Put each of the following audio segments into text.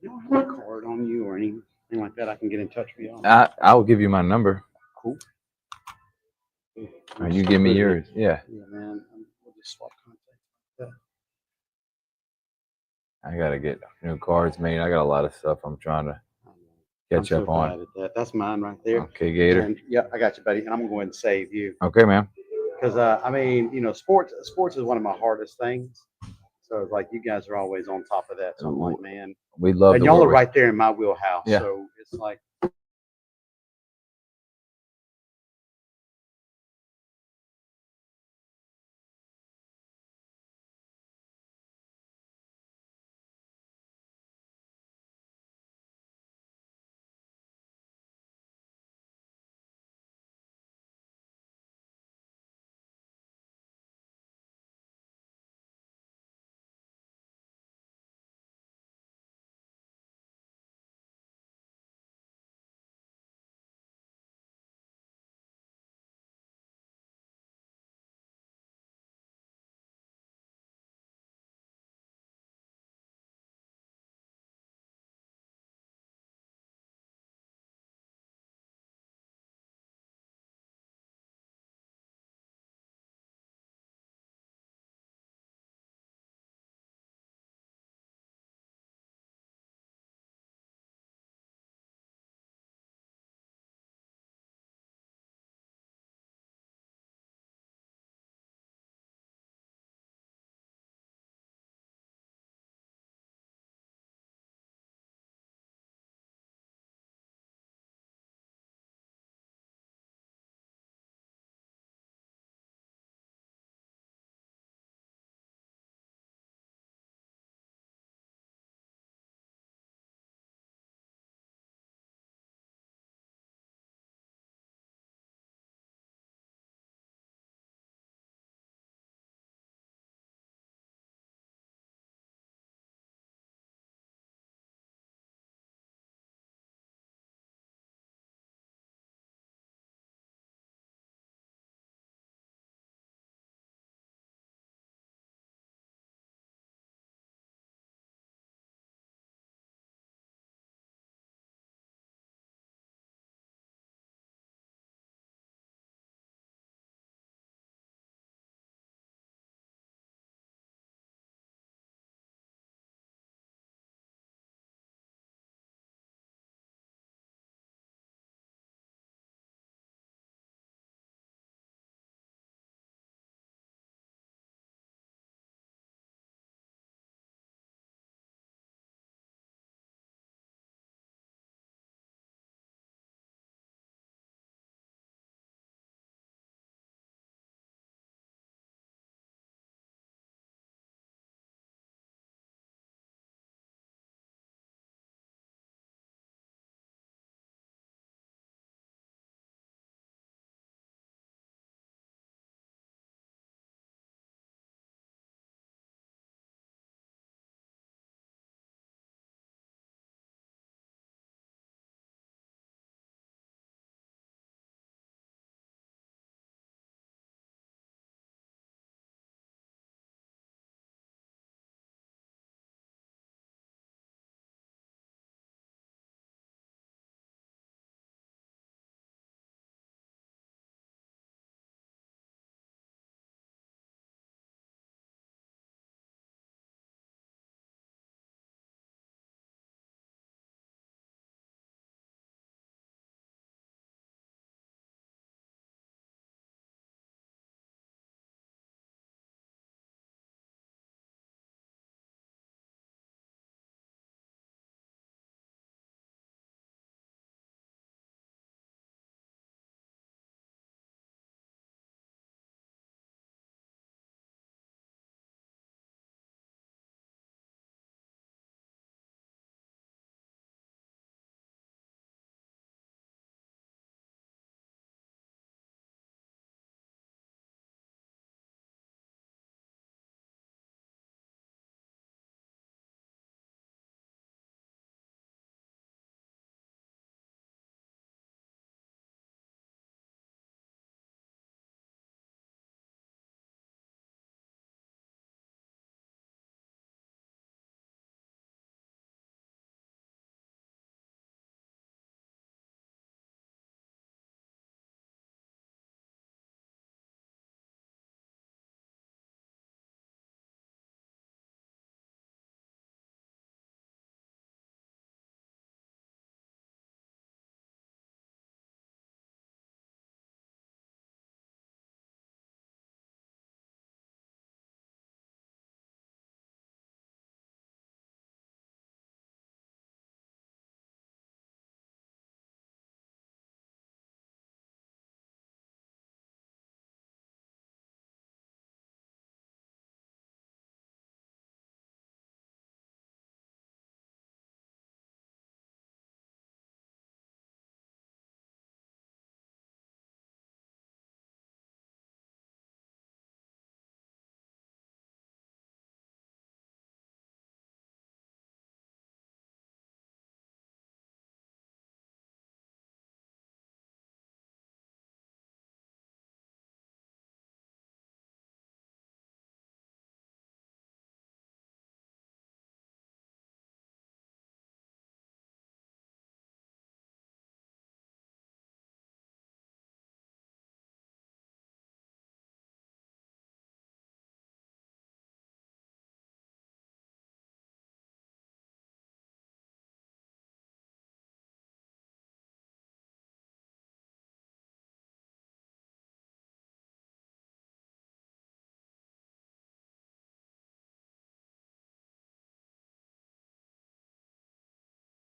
You don't have a card on you or anything like that. I can get in touch with you. I will give you my number. Cool. Or you give me yours. Yeah. Yeah, man. We'll just swap contact. I gotta get new cards made. I got a lot of stuff I'm trying to catch up on. Bad at that. That's mine right there. Okay, Gator. And, yeah, I got you, buddy. And I'm gonna go ahead and save you Okay, man. because I mean, you know, sports is one of my hardest things. So it's like you guys are always on top of that. So I'm like, man, We love and the y'all are work. right there in my wheelhouse. Yeah. So it's like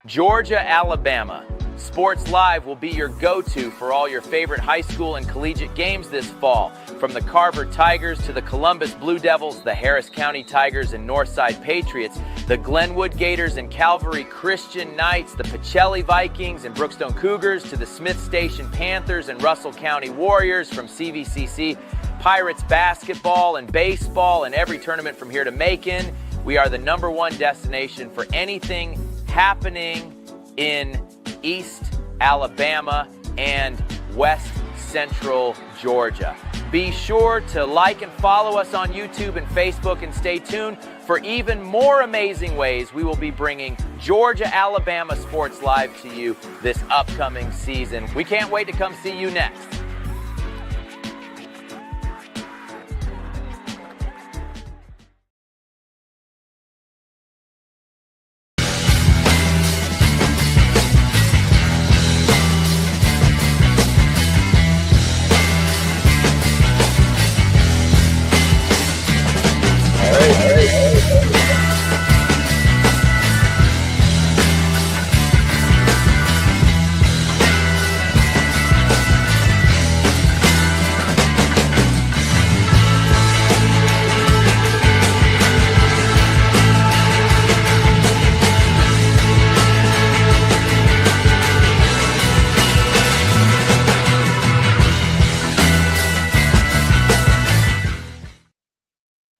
Georgia, Alabama. Sports Live will be your go-to for all your favorite high school and collegiate games this fall. From the Carver Tigers to the Columbus Blue Devils, the Harris County Tigers and Northside Patriots, the Glenwood Gators and Calvary Christian Knights, the Pacelli Vikings and Brookstone Cougars, to the Smith Station Panthers and Russell County Warriors, from CVCC, Pirates basketball and baseball, and every tournament from here to Macon. We are the #1 destination for anything happening in East Alabama and West Central Georgia. Be sure to like and follow us on YouTube and Facebook, and stay tuned for even more amazing ways we will be bringing Georgia, Alabama Sports Live to you this upcoming season. We can't wait to come see you next.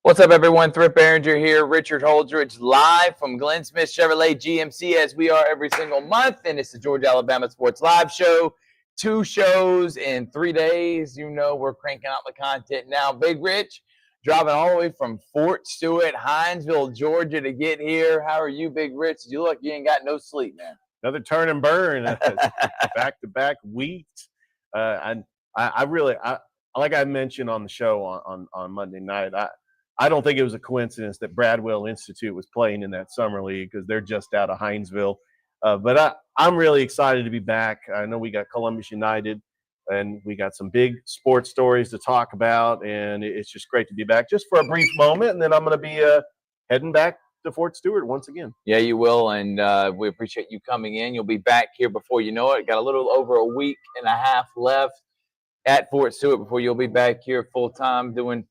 What's up, everyone? Thrift Barringer here. Richard Holdridge live from Glynn Smith Chevrolet GMC, as we are every single month. And it's the Georgia Alabama Sports Live Show. 2 shows in 3 days. You know we're cranking out the content now. Big Rich, driving all the way from Fort Stewart, Hinesville, Georgia to get here. How are you, Big Rich? You look, you ain't got no sleep, man. Another turn and burn, back-to-back weeks. I really, like I mentioned on the show on Monday night, I don't think it was a coincidence that Bradwell Institute was playing in that summer league, because they're just out of Hinesville. But I'm really excited to be back. I know we got Columbus United, and we got some big sports stories to talk about, and it's just great to be back just for a brief moment, and then I'm going to be heading back to Fort Stewart once again. Yeah, you will, and we appreciate you coming in. You'll be back here before you know it. Got a little over a week and a half left at Fort Stewart before you'll be back here full-time doing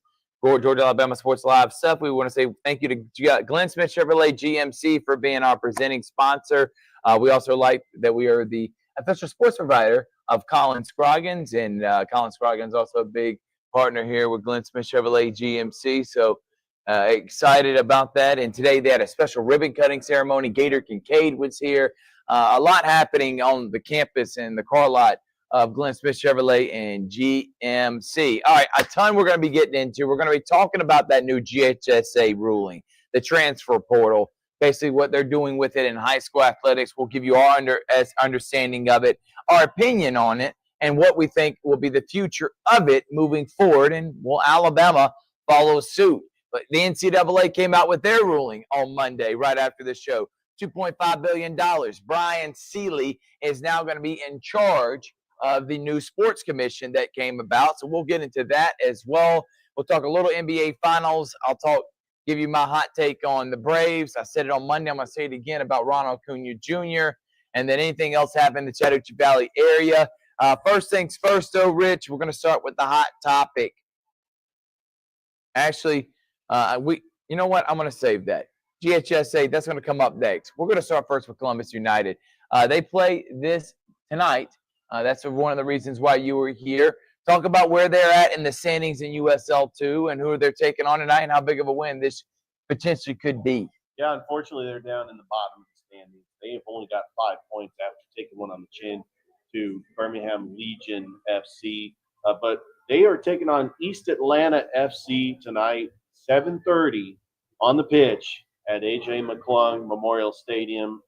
Georgia Alabama Sports Live stuff. We want to say thank you to Glynn Smith Chevrolet GMC for being our presenting sponsor. We also like that we are the official sports provider of Colin Scroggins, and Colin Scroggins also a big partner here with Glynn Smith Chevrolet GMC. So excited about that. And today they had a special ribbon cutting ceremony. Gator Kincaid was here. A lot happening on the campus and the car lot of Glynn Smith Chevrolet and GMC. All right, a ton we're going to be getting into. We're going to be talking about that new GHSA ruling, the transfer portal, basically what they're doing with it in high school athletics. We'll give you our understanding of it, our opinion on it, and what we think will be the future of it moving forward. And will Alabama follow suit? But the NCAA came out with their ruling on Monday, right after the show. $2.5 billion. Brian Seeley is now going to be in charge of the new sports commission that came about. So we'll get into that as well. We'll talk a little NBA Finals. I'll give you my hot take on the Braves. I said it on Monday. I'm going to say it again about Ronald Acuna Jr. And then anything else happened in the Chattahoochee Valley area. First things first, though, Rich, we're going to start with the hot topic. Actually, you know what? I'm going to save that. GHSA, that's going to come up next. We're going to start first with Columbus United. They play this tonight. That's one of the reasons why you were here. Talk about where they're at in the standings in USL2 and who they're taking on tonight and how big of a win this potentially could be. Yeah, unfortunately, they're down in the bottom of the standings. They have only got 5 points after taking one on the chin to Birmingham Legion FC. But they are taking on East Atlanta FC tonight, 7:30 on the pitch at A.J. McClung Memorial Stadium.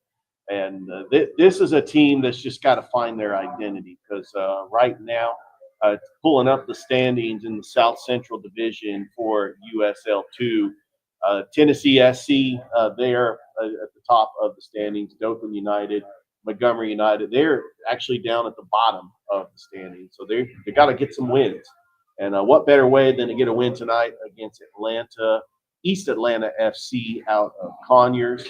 And this is a team that's just got to find their identity, because right now, pulling up the standings in the South Central Division for USL2, Tennessee SC, they're at the top of the standings. Dothan United, Montgomery United, they're actually down at the bottom of the standings. So they got to get some wins. And what better way than to get a win tonight against East Atlanta FC out of Conyers.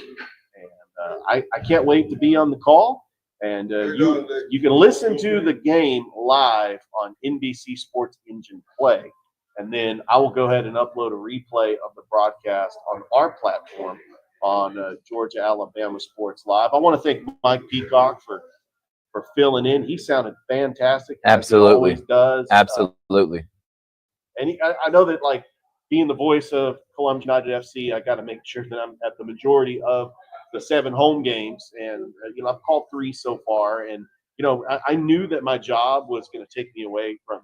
I can't wait to be on the call. And you can listen to the game live on NBC Sports Engine Play. And then I will go ahead and upload a replay of the broadcast on our platform on Georgia Alabama Sports Live. I want to thank Mike Peacock for filling in. He sounded fantastic. Absolutely. As he always does. Absolutely. And I know that, like, being the voice of Columbus United FC, I got to make sure that I'm at the majority of the 7 home games. And, I've called 3 so far. And, I knew that my job was going to take me away from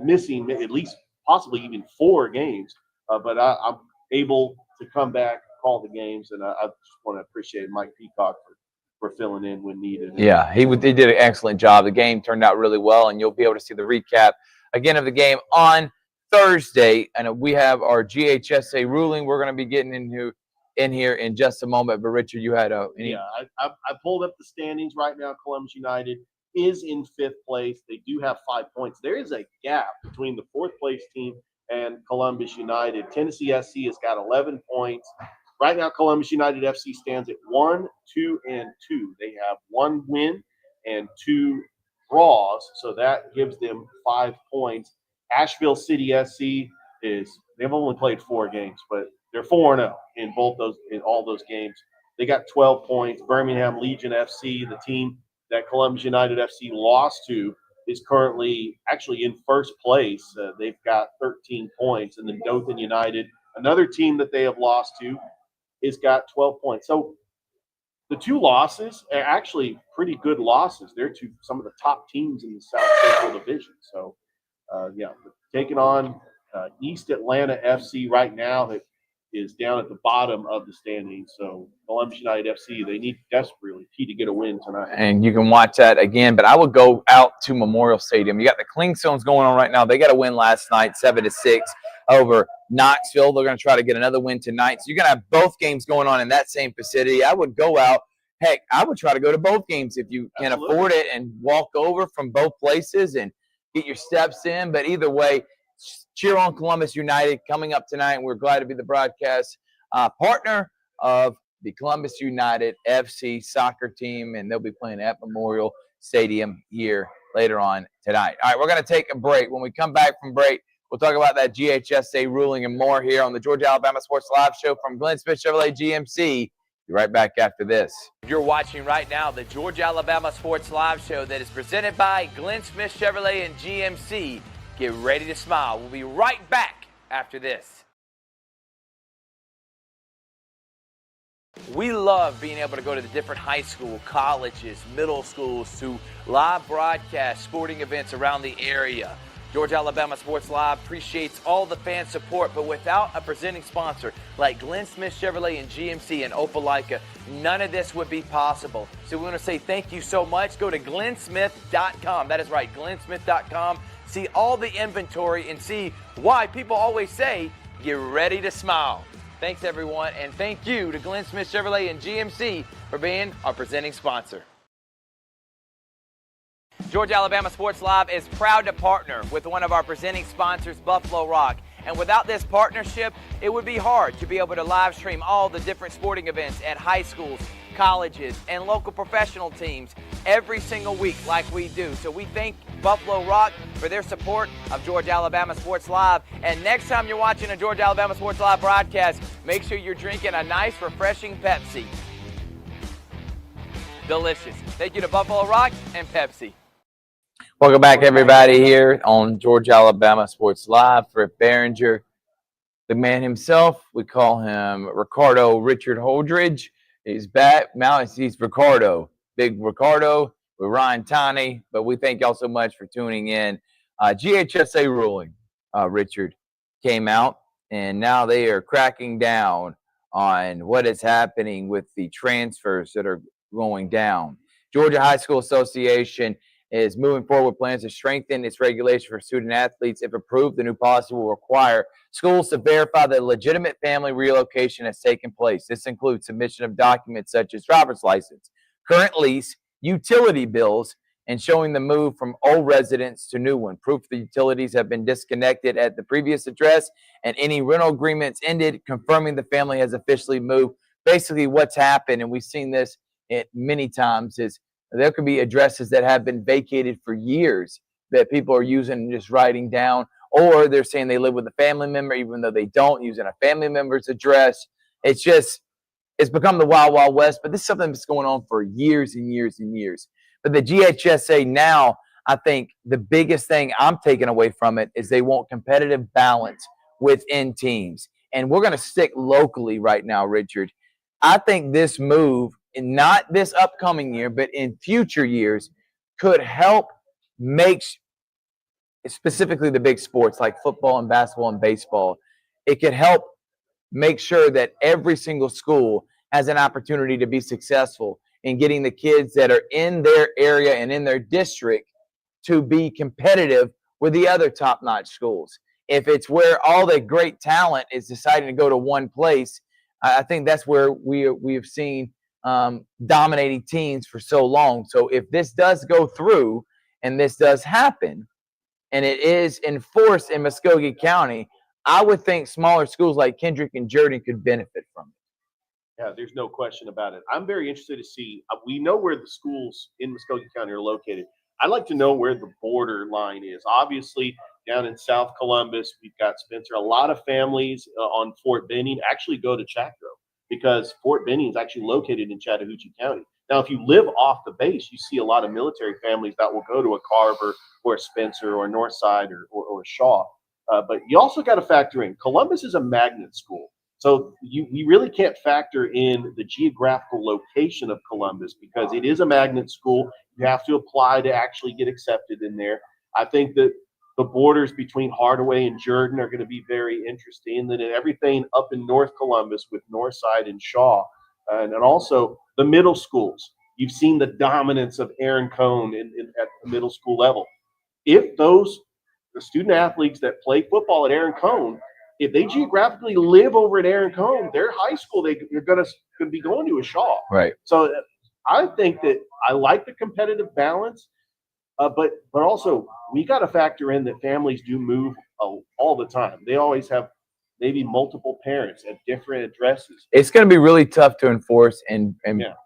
missing at least possibly even 4 games. But I'm able to come back, call the games. And I just want to appreciate Mike Peacock for filling in when needed. Yeah, he did an excellent job. The game turned out really well, and you'll be able to see the recap again of the game on Thursday. And we have our GHSA ruling we're going to be getting in here in just a moment. But Richard, you had I pulled up the standings right now. Columbus United is in 5th place. They do have 5 points. There is a gap between the 4th place team and Columbus United. Tennessee SC has got 11 points. Right now, Columbus United FC stands at 1, 2, and 2. They have 1 win and 2 draws, so that gives them 5 points. Asheville City SC they've only played 4 games, but they're 4-0 in all those games. They got 12 points. Birmingham Legion FC, the team that Columbus United FC lost to, is currently actually in 1st place. They've got 13 points, and then Dothan United, another team that they have lost to, has got 12 points. So the 2 losses are actually pretty good losses. They're to some of the top teams in the South Central Division. So, taking on East Atlanta FC right now that is down at the bottom of the standings. So Columbus United FC, they need desperately to get a win tonight. And you can watch that again. But I would go out to Memorial Stadium. You got the Clingstones going on right now. They got a win last night, 7-6 over Knoxville. They're going to try to get another win tonight. So you're going to have both games going on in that same vicinity. I would go out. Heck, I would try to go to both games if you can afford it and walk over from both places and get your steps in. But either way, cheer on Columbus United coming up tonight. We're glad to be the broadcast partner of the Columbus United FC soccer team, and they'll be playing at Memorial Stadium here later on tonight. All right, we're going to take a break. When we come back from break, we'll talk about that GHSA ruling and more here on the Georgia Alabama Sports Live Show from Glynn Smith Chevrolet GMC. Be right back after this. You're watching right now the Georgia Alabama Sports Live Show that is presented by Glynn Smith Chevrolet and GMC. Get ready to smile. We'll be right back after this. We love being able to go to the different high school, colleges, middle schools to live broadcast sporting events around the area. Georgia Alabama Sports Live appreciates all the fan support, but without a presenting sponsor like Glynn Smith Chevrolet and GMC and Opelika, none of this would be possible. So we want to say thank you so much. Go to glynsmith.com. That is right, glynsmith.com. See all the inventory and see why people always say, get ready to smile. Thanks, everyone, and thank you to Glynn Smith Chevrolet and GMC for being our presenting sponsor. Georgia Alabama Sports Live is proud to partner with one of our presenting sponsors, Buffalo Rock. And without this partnership, it would be hard to be able to live stream all the different sporting events at high schools, colleges, and local professional teams every single week like we do. So we thank Buffalo Rock for their support of Georgia Alabama Sports Live. And next time you're watching a Georgia Alabama Sports Live broadcast, make sure you're drinking a nice, refreshing Pepsi. Delicious. Thank you to Buffalo Rock and Pepsi. Welcome back, everybody, here on Georgia Alabama Sports Live. For Barringer, the man himself, we call him Ricardo Richard Holdridge. He's back. Now he's Ricardo, Big Ricardo with Ryan Taney. But we thank y'all so much for tuning in. GHSA ruling, Richard, came out, and now they are cracking down on what is happening with the transfers that are going down. Georgia High School Association is moving forward with plans to strengthen its regulation for student athletes. If approved, the new policy will require schools to verify that legitimate family relocation has taken place. This includes submission of documents such as driver's license, current lease, utility bills, and showing the move from old residence to new one. Proof the utilities have been disconnected at the previous address and any rental agreements ended, confirming the family has officially moved. basically what's happened, and we've seen this many times, is there could be addresses that have been vacated for years that people are using and just writing down, or they're saying they live with a family member even though they don't, using a family member's address. It's become the wild, wild west, but this is something that's going on for years and years and years. But the GHSA now, I think the biggest thing I'm taking away from it is they want competitive balance within teams. And we're going to stick locally right now, Richard. I think this move, and not this upcoming year, but in future years, could help make specifically the big sports like football and basketball and baseball. It could help make sure that every single school has an opportunity to be successful in getting the kids that are in their area and in their district to be competitive with the other top-notch schools. If it's where all the great talent is deciding to go to one place, I think that's where we have seen dominating teams for so long. So if this does go through and this does happen, and it is enforced in Muskogee County, I would think smaller schools like Kendrick and Jordan could benefit from it. Yeah, there's no question about it. I'm very interested to see. We know where the schools in Muskogee County are located. I'd like to know where the border line is. Obviously, down in South Columbus, we've got Spencer. A lot of families on Fort Benning actually go to Chaco because Fort Benning is actually located in Chattahoochee County. Now, if you live off the base, you see a lot of military families that will go to a Carver or a Spencer or a Northside or a Shaw. But you also got to factor in Columbus is a magnet school. So we really can't factor in the geographical location of Columbus because it is a magnet school. You have to apply to actually get accepted in there. I think that the borders between Hardaway and Jordan are going to be very interesting. And then everything up in North Columbus with Northside and Shaw. And also the middle schools. You've seen the dominance of Aaron Cone at the middle school level. If the student athletes that play football at Aaron Cone, if they geographically live over at Aaron Cone, their high school, they're going to be going to a Shaw. Right. So I think that I like the competitive balance, but also we got to factor in that families do move all the time. They always have maybe multiple parents at different addresses. It's going to be really tough to enforce and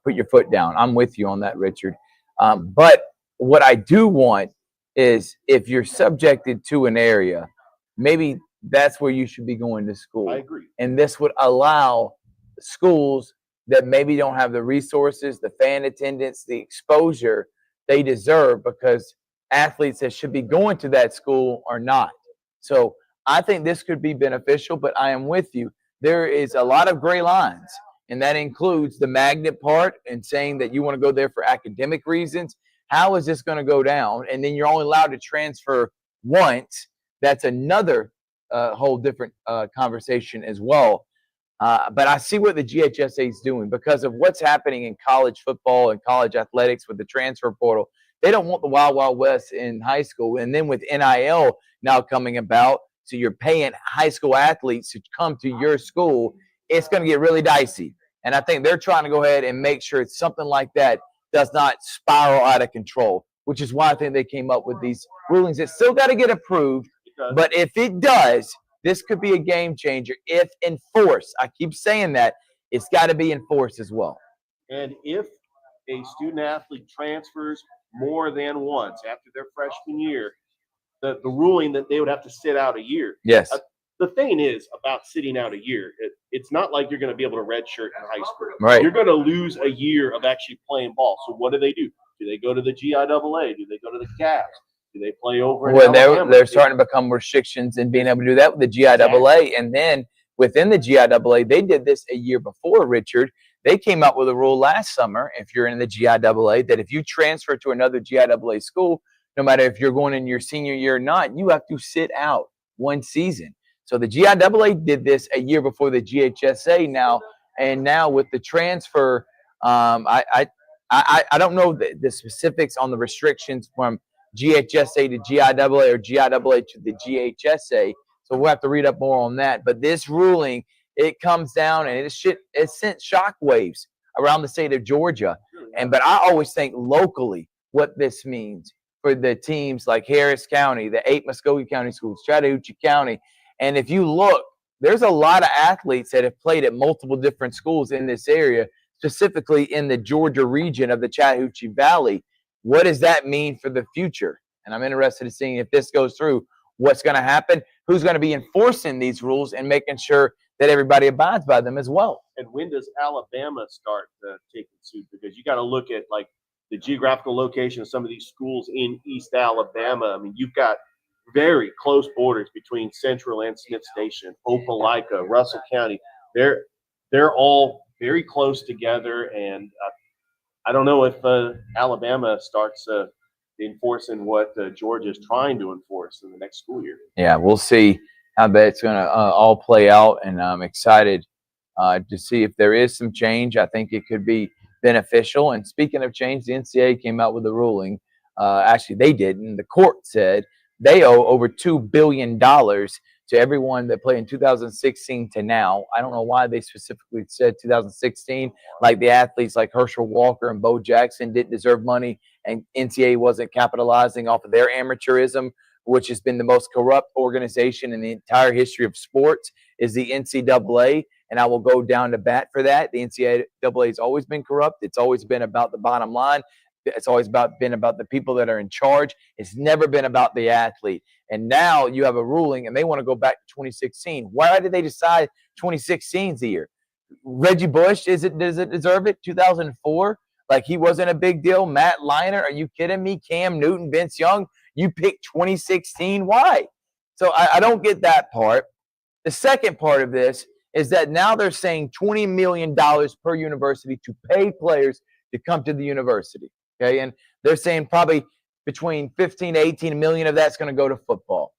put your foot down. I'm with you on that, Richard. But what I do want is if you're subjected to an area, maybe that's where you should be going to school. I agree. And this would allow schools that maybe don't have the resources, the fan attendance, the exposure they deserve because athletes that should be going to that school are not. So I think this could be beneficial, but I am with you. There is a lot of gray lines, and that includes the magnet part and saying that you want to go there for academic reasons. How is this going to go down? And then you're only allowed to transfer once. That's another whole different conversation as well. But I see what the GHSA is doing because of what's happening in college football and college athletics with the transfer portal. They don't want the wild, wild west in high school. And then with NIL now coming about, so you're paying high school athletes to come to your school, it's going to get really dicey. And I think they're trying to go ahead and make sure it's something like that does not spiral out of control, which is why I think they came up with these rulings. It's still got to get approved. But if it does, this could be a game changer if enforced. I keep saying that. It's got to be enforced as well. And if a student athlete transfers more than once after their freshman year, the ruling that they would have to sit out a year. Yes. The thing is about sitting out a year, it's not like you're going to be able to redshirt in high school. Right. You're going to lose a year of actually playing ball. So what do? Do they go to the GIAA? Do they go to the Cavs? Do they play over? Well, they're starting to become restrictions in being able to do that with the GIAA. Exactly. And then within the GIAA, they did this a year before, Richard. They came out with a rule last summer, if you're in the GIAA, that if you transfer to another GIAA school, no matter if you're going in your senior year or not, you have to sit out one season. So the GIAA did this a year before the GHSA now. And now with the transfer, I don't know the specifics on the restrictions from GHSA to GIAA or GIAA to the GHSA. So we'll have to read up more on that. But this ruling, it comes down and it sent shockwaves around the state of Georgia. But I always think locally what this means for the teams like Harris County, the 8 Muskogee County schools, Chattahoochee County. And if you look there's a lot of athletes that have played at multiple different schools in this area, specifically in the Georgia region of the Chattahoochee Valley. What does that mean for the future? And I'm interested in seeing if this goes through, what's going to happen, who's going to be enforcing these rules and making sure that everybody abides by them as well. And when does Alabama start taking suit? Because you got to look at like the geographical location of some of these schools in East Alabama. I mean, you've got very close borders between Central and Smith Station, Opelika, Russell County. They're all very close together, and I don't know if Alabama starts enforcing what Georgia is trying to enforce in the next school year. Yeah, we'll see how that's going to all play out, and I'm excited to see if there is some change. I think it could be beneficial. And speaking of change, the NCAA came out with a ruling. Actually, they didn't. The court said they owe over $2 billion to everyone that played in 2016 to now. I don't know why they specifically said 2016, like the athletes like Herschel Walker and Bo Jackson didn't deserve money, and NCAA wasn't capitalizing off of their amateurism, which has been the most corrupt organization in the entire history of sports, is the NCAA. And I will go down to bat for that. The NCAA has always been corrupt. It's always been about the bottom line. It's always been about the people that are in charge. It's never been about the athlete. And now you have a ruling, and they want to go back to 2016. Why did they decide 2016 is the year? Reggie Bush, does it deserve it? 2004, like he wasn't a big deal. Matt Leinart, are you kidding me? Cam Newton, Vince Young, you picked 2016. Why? So I don't get that part. The second part of this is that now they're saying $20 million per university to pay players to come to the university. Okay, and they're saying probably between 15 to 18 million of that's going to go to football.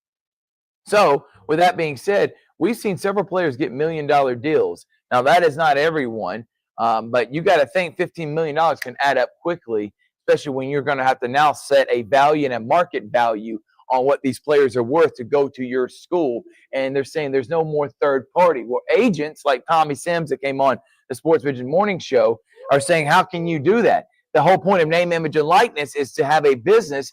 So with that being said, we've seen several players get $1 million deals. Now that is not everyone, but you got to think $15 million can add up quickly, especially when you're going to have to now set a value and a market value on what these players are worth to go to your school. And they're saying there's no more third party. Well, agents like Tommy Sims that came on the Sports Vision Morning Show are saying, how can you do that? The whole point of name, image, and likeness is to have a business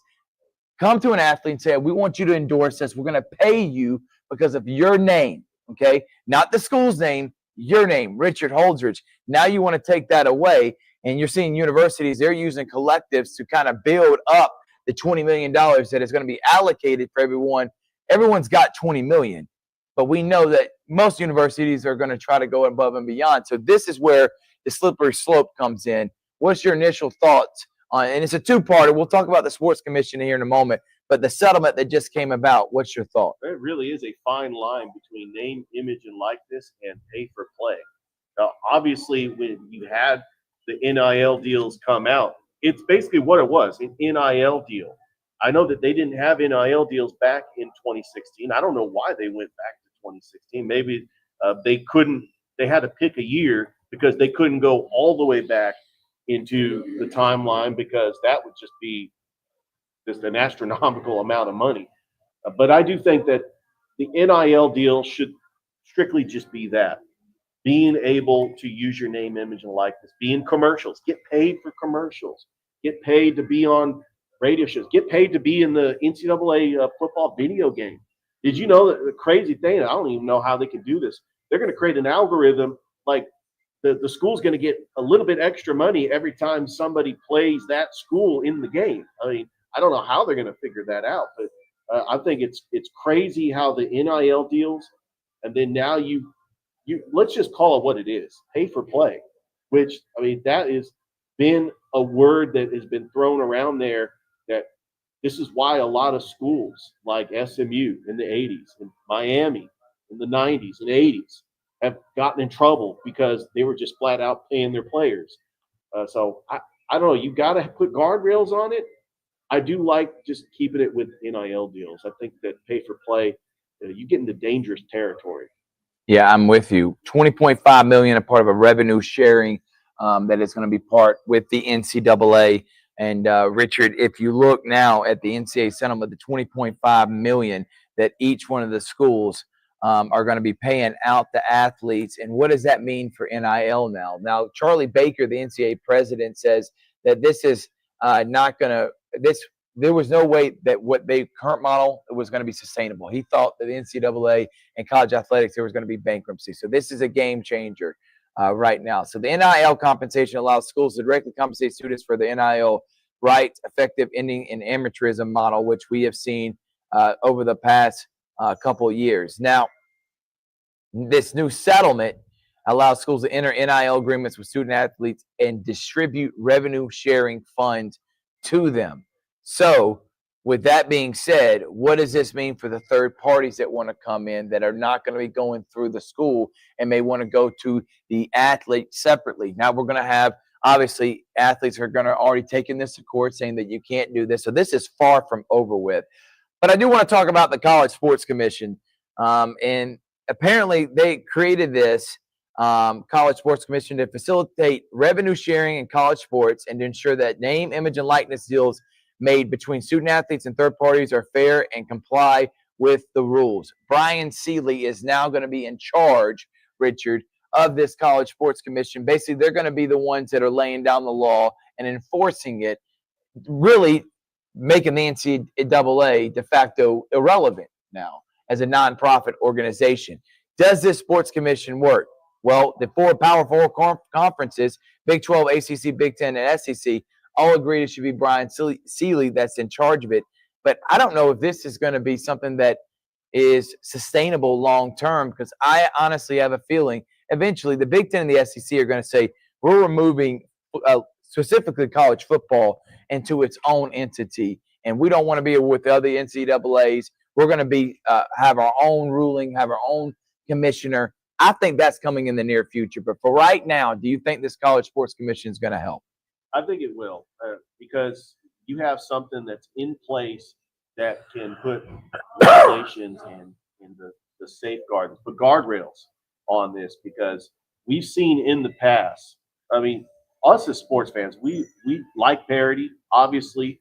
come to an athlete and say, we want you to endorse us. We're going to pay you because of your name, okay? Not the school's name, your name, Richard Holdridge. Now you want to take that away, and you're seeing universities, they're using collectives to kind of build up the $20 million that is going to be allocated for everyone. Everyone's got $20 million, but we know that most universities are going to try to go above and beyond. So this is where the slippery slope comes in. What's your initial thoughts on, and it's a two-parter. We'll talk about the Sports Commission here in a moment, but the settlement that just came about, what's your thought? It really is a fine line between name, image, and likeness and pay for play. Now, obviously, when you had the NIL deals come out, it's basically what it was, an NIL deal. I know that they didn't have NIL deals back in 2016. I don't know why they went back to 2016. Maybe they had to pick a year because they couldn't go all the way back into the timeline, because that would just be just an astronomical amount of money. But I do think that the NIL deal should strictly just be that. Being able to use your name, image, and likeness, be in commercials, get paid for commercials, get paid to be on radio shows, get paid to be in the NCAA football video game. Did you know that the crazy thing, I don't even know how they can do this, they're going to create an algorithm like the school's going to get a little bit extra money every time somebody plays that school in the game. I mean, I don't know how they're going to figure that out, but I think it's crazy how the NIL deals, and then now you let's just call it what it is, pay for play, which, I mean, that has been a word that has been thrown around there, that this is why a lot of schools like SMU in the 80s and Miami in the 90s and 80s have gotten in trouble because they were just flat out paying their players. So I don't know. You got to put guardrails on it. I do like just keeping it with NIL deals. I think that pay for play, you get into dangerous territory. Yeah, I'm with you. $20.5 million, a part of a revenue sharing that is going to be part with the NCAA. And Richard, if you look now at the NCAA settlement, the $20.5 million that each one of the schools are going to be paying out the athletes. And what does that mean for NIL now? Now, Charlie Baker, the NCAA president, says that this is not going to – this there was no way that what they current model was going to be sustainable. He thought that the NCAA and college athletics, there was going to be bankruptcy. So this is a game changer right now. So the NIL compensation allows schools to directly compensate students for the NIL right, effective ending in amateurism model, which we have seen over the past couple of years. Now, this new settlement allows schools to enter NIL agreements with student athletes and distribute revenue sharing funds to them. So, with that being said, what does this mean for the third parties that want to come in that are not going to be going through the school and may want to go to the athlete separately? Now we're going to have, obviously, athletes are going to already taking this to court saying that you can't do this. So this is far from over with. But I do want to talk about the College Sports Commission. And apparently they created this College Sports Commission to facilitate revenue sharing in college sports and to ensure that name, image, and likeness deals made between student athletes and third parties are fair and comply with the rules. Brian Seeley is now going to be in charge, Richard, of this College Sports Commission. Basically, they're going to be the ones that are laying down the law and enforcing it, really making the NCAA de facto irrelevant now as a nonprofit organization. Does this sports commission work? Well, the Power Four conferences, Big 12, ACC, Big 10, and SEC, all agree it should be Brian Seeley that's in charge of it. But I don't know if this is going to be something that is sustainable long term, because I honestly have a feeling eventually the Big 10 and the SEC are going to say, we're removing specifically college football into its own entity, and we don't want to be with the other NCAAs. We're going to be have our own ruling, have our own commissioner. I think that's coming in the near future. But for right now, do you think this College Sports Commission is going to help? I think it will, because you have something that's in place that can put regulations and the safeguards, put guardrails on this, because we've seen in the past, I mean, us as sports fans, we like parity, obviously,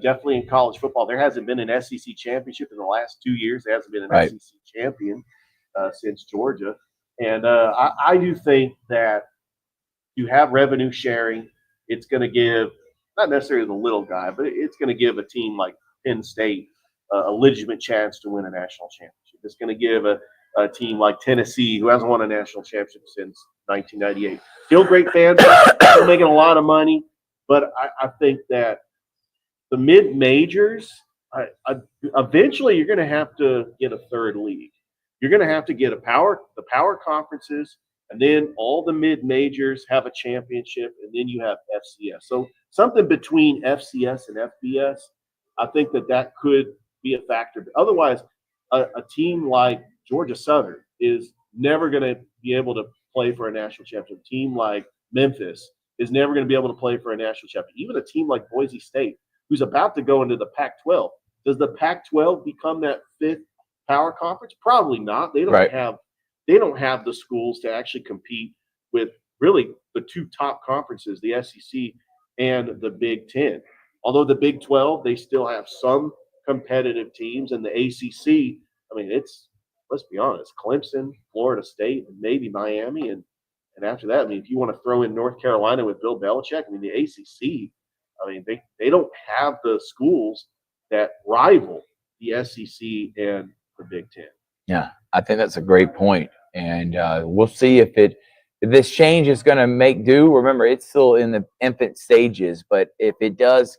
definitely in college football. There hasn't been an SEC championship in the last 2 years. There hasn't been an SEC champion since Georgia. And I do think that you have revenue sharing. It's going to give, not necessarily the little guy, but it's going to give a team like Penn State a legitimate chance to win a national championship. It's going to give a team like Tennessee, who hasn't won a national championship since 1998. Still great fans, still making a lot of money. But I think that the mid-majors, eventually you're going to have to get a third league. You're going to have to get the power conferences, and then all the mid-majors have a championship, and then you have FCS. So something between FCS and FBS, I think that could be a factor. But otherwise, a team like Georgia Southern is never going to be able to play for a national championship. A team like Memphis is never going to be able to play for a national championship. Even a team like Boise State, who's about to go into the Pac-12. Does the Pac-12 become that fifth power conference? Probably not. They don't have the schools to actually compete with really the two top conferences, the SEC and the Big 10. Although the Big 12, they still have some competitive teams, and the ACC, I mean, let's be honest, Clemson, Florida State, and maybe Miami, and after that, I mean, if you want to throw in North Carolina with Bill Belichick, I mean, the ACC, I mean, they don't have the schools that rival the SEC and the Big 10. Yeah, I think that's a great point. And we'll see if this change is going to make do. Remember, it's still in the infant stages, but if it does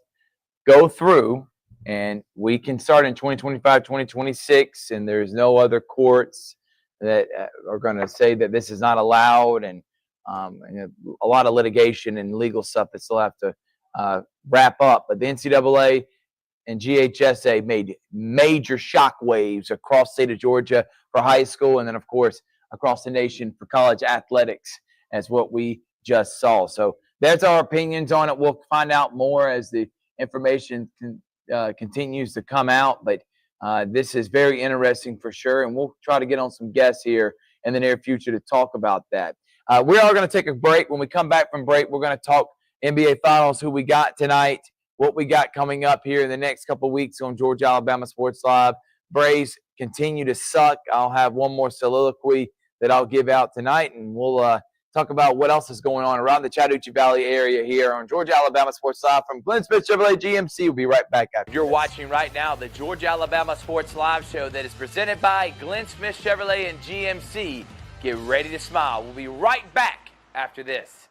go through and we can start in 2025, 2026, and there's no other courts that are going to say that this is not allowed, and a lot of litigation and legal stuff that still have to wrap up. But the NCAA and GHSA made major shockwaves across the state of Georgia for high school, and then, of course, across the nation for college athletics, as what we just saw. So that's our opinions on it. We'll find out more as the information continues to come out. But this is very interesting for sure, and we'll try to get on some guests here in the near future to talk about that. We are going to take a break. When we come back from break, we're going to talk NBA Finals, who we got tonight, what we got coming up here in the next couple of weeks on Georgia Alabama Sports Live. Braves continue to suck. I'll have one more soliloquy that I'll give out tonight, and we'll talk about what else is going on around the Chattahoochee Valley area here on Georgia Alabama Sports Live from Glynn Smith Chevrolet GMC. We'll be right back after. You're watching right now the Georgia Alabama Sports Live show that is presented by Glynn Smith Chevrolet and GMC. Get ready to smile. We'll be right back after this.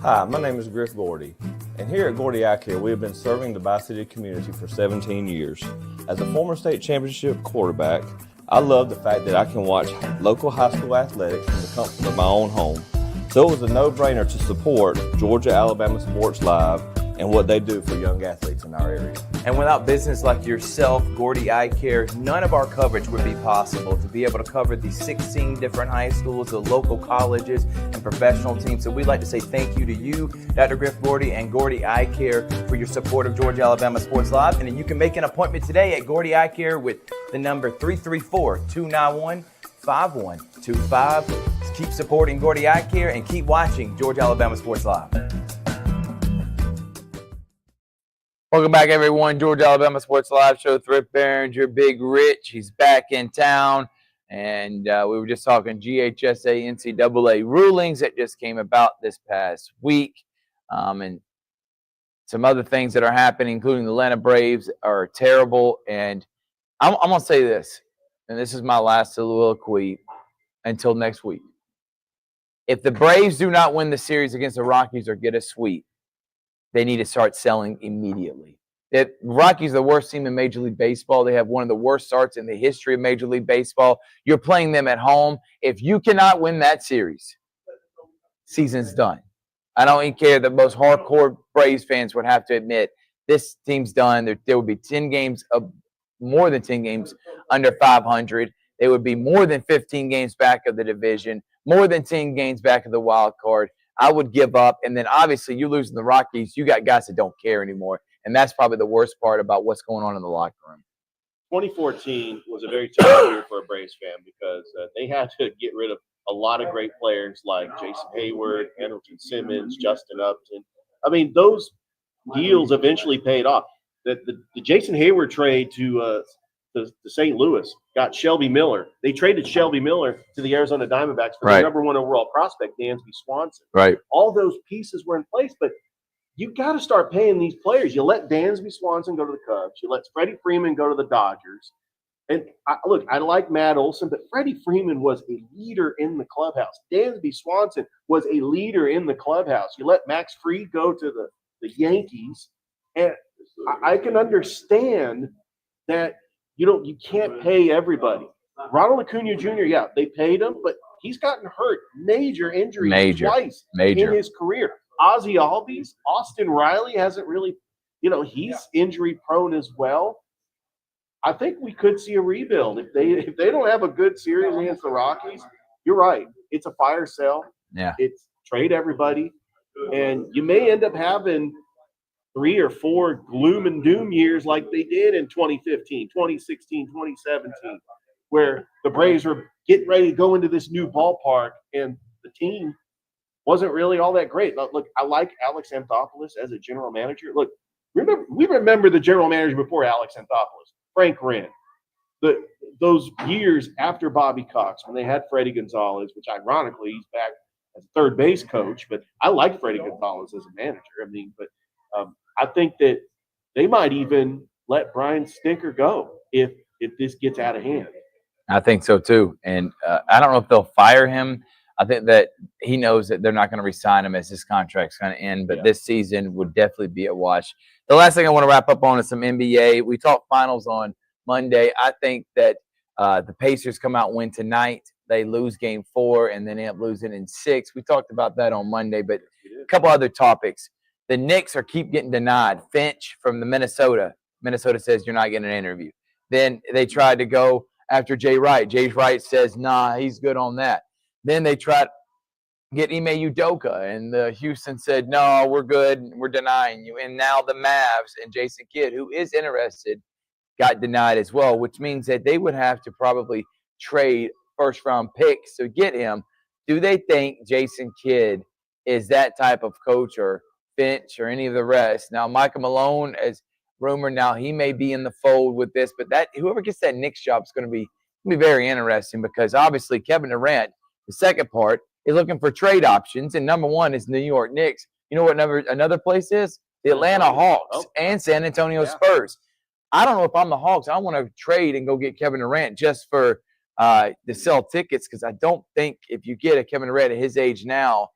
Hi, my name is Griff Gordy, and here at Gordy Eye Care, we have been serving the Bi-City community for 17 years. As a former state championship quarterback, I love the fact that I can watch local high school athletics from the comfort of my own home. So it was a no-brainer to support Georgia Alabama Sports Live and what they do for young athletes in our area. And without business like yourself, Gordy Eye Care, none of our coverage would be possible to be able to cover the 16 different high schools, the local colleges, and professional teams. So we'd like to say thank you to you, Dr. Griff Gordy and Gordy Eye Care, for your support of Georgia Alabama Sports Live. And you can make an appointment today at Gordy Eye Care with the number 334-291-5125. Keep supporting Gordy Eye Care and keep watching Georgia Alabama Sports Live. Welcome back, everyone. Georgia Alabama Sports Live show. Thrift, Barringer, Big Rich. He's back in town. And we were just talking GHSA NCAA rulings that just came about this past week. And some other things that are happening, including the Atlanta Braves, are terrible. And I'm going to say this, and this is my last soliloquy until next week. If the Braves do not win the series against the Rockies or get a sweep, they need to start selling immediately. The Rockies are the worst team in Major League Baseball. They have one of the worst starts in the history of Major League Baseball. You're playing them at home. If you cannot win that series, season's done. I don't even care that most hardcore Braves fans would have to admit this team's done. There would be 10 games, more than 10 games under 500. They would be more than 15 games back of the division, more than 10 games back of the wild card. I would give up. And then obviously you losing the Rockies, you got guys that don't care anymore. And that's probably the worst part about what's going on in the locker room. 2014 was a very tough year for a Braves fan because they had to get rid of a lot of great players like Jason Hayward, Andrelton Simmons, Justin Upton. I mean, those deals eventually paid off. The Jason Hayward trade to St. Louis got Shelby Miller. They traded Shelby Miller to the Arizona Diamondbacks for the number one overall prospect, Dansby Swanson. Right. All those pieces were in place, but you got to start paying these players. You let Dansby Swanson go to the Cubs. You let Freddie Freeman go to the Dodgers. And I like Matt Olson, but Freddie Freeman was a leader in the clubhouse. Dansby Swanson was a leader in the clubhouse. You let Max Fried go to the Yankees. And I can understand that you can't pay everybody. Ronald Acuna Jr., yeah, they paid him, but he's gotten hurt. Major injuries twice in his career. Ozzie Albies, Austin Riley hasn't really, he's injury prone as well. I think we could see a rebuild. If they don't have a good series against the Rockies, you're right. It's a fire sale. Yeah. It's trade everybody. And you may end up having 3 or 4 gloom and doom years like they did in 2015, 2016, 2017, where the Braves were getting ready to go into this new ballpark and the team wasn't really all that great. Look, I like Alex Anthopoulos as a general manager. Look, we remember the general manager before Alex Anthopoulos, Frank Wren. Those years after Bobby Cox, when they had Freddie Gonzalez, which ironically he's back as a third base coach, but I like Freddie Gonzalez as a manager. But I think that they might even let Brian Stinker go if this gets out of hand. I think so too. And I don't know if they'll fire him. I think that he knows that they're not going to re-sign him as his contract's going to end, but this season would definitely be a wash. The last thing I want to wrap up on is some NBA. We talked finals on Monday. I think that the Pacers come out and win tonight. They lose game 4 and then end up losing in 6. We talked about that on Monday, but a couple other topics. The Knicks keep getting denied. Finch from the Minnesota says you're not getting an interview. Then they tried to go after Jay Wright. Jay Wright says, nah, he's good on that. Then they tried to get Ime Udoka, and Houston said, no, we're good. We're denying you. And now the Mavs and Jason Kidd, who is interested, got denied as well, which means that they would have to probably trade first-round picks to get him. Do they think Jason Kidd is that type of coach, or Finch or any of the rest? Now, Michael Malone, as rumored now, he may be in the fold with this, but that whoever gets that Knicks job is going to be very interesting, because obviously Kevin Durant The second part is looking for trade options, and number one is New York Knicks. You know what another place is? The Atlanta Hawks and San Antonio Spurs. I don't know if I'm the Hawks. I want to trade and go get Kevin Durant just for to sell tickets, because I don't think if you get a Kevin Durant at his age now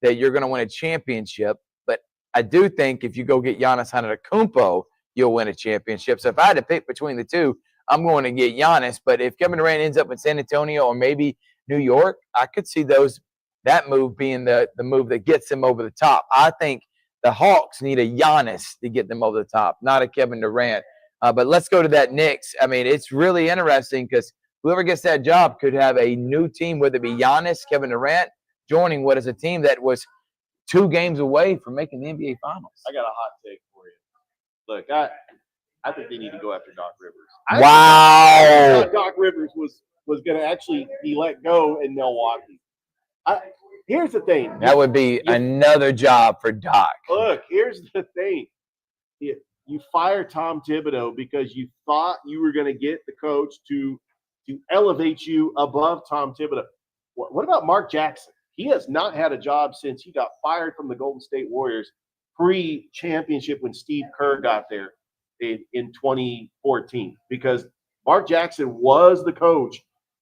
that you're going to win a championship. But I do think if you go get Giannis Antetokounmpo, you'll win a championship. So if I had to pick between the two, I'm going to get Giannis. But if Kevin Durant ends up in San Antonio or maybe New York, I could see that move being the move that gets them over the top. I think the Hawks need a Giannis to get them over the top, not a Kevin Durant. But let's go to that Knicks. I mean, it's really interesting because whoever gets that job could have a new team, whether it be Giannis, Kevin Durant, joining what is a team that was 2 games away from making the NBA Finals. I got a hot take for you. Look, I think they need to go after Doc Rivers. I thought Doc Rivers was going to actually be let go in Milwaukee. Here's the thing. That would be another job for Doc. Look, here's the thing. You fire Tom Thibodeau because you thought you were going to get the coach to elevate you above Tom Thibodeau. What about Mark Jackson? He has not had a job since he got fired from the Golden State Warriors pre-championship when Steve Kerr got there in 2014, because Mark Jackson was the coach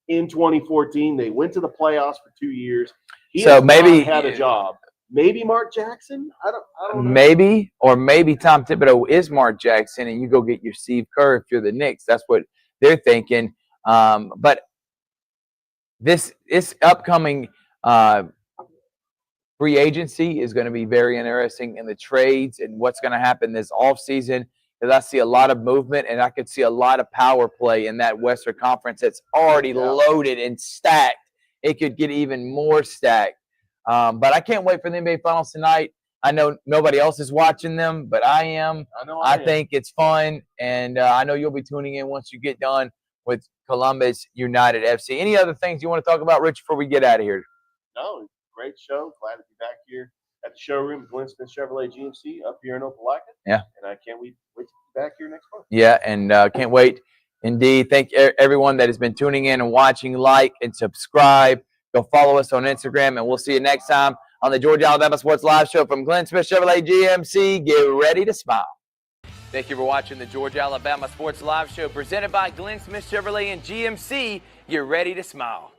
in 2014. They went to the playoffs for 2 years. He has maybe not had a job. Maybe Mark Jackson? I don't know. Maybe Tom Thibodeau is Mark Jackson, and you go get your Steve Kerr if you're the Knicks. That's what they're thinking. But this upcoming free agency is going to be very interesting in the trades and what's going to happen this offseason, because I see a lot of movement, and I could see a lot of power play in that Western Conference that's already loaded and stacked. It could get even more stacked. But I can't wait for the NBA Finals tonight. I know nobody else is watching them, but I am. I think it's fun, and I know you'll be tuning in once you get done with Columbus United FC. Any other things you want to talk about, Rich, before we get out of here? No, great show. Glad to be back here at the showroom, Glynn Smith Chevrolet GMC up here in Opelika. Yeah. And I can't wait to be back here next month. Yeah, and can't wait. Indeed. Thank everyone that has been tuning in and watching. Like and subscribe. Go follow us on Instagram, and we'll see you next time on the Georgia Alabama Sports Live Show from Glynn Smith Chevrolet GMC. Get ready to smile. Thank you for watching the Georgia Alabama Sports Live Show presented by Glynn Smith Chevrolet and GMC. Get ready to smile.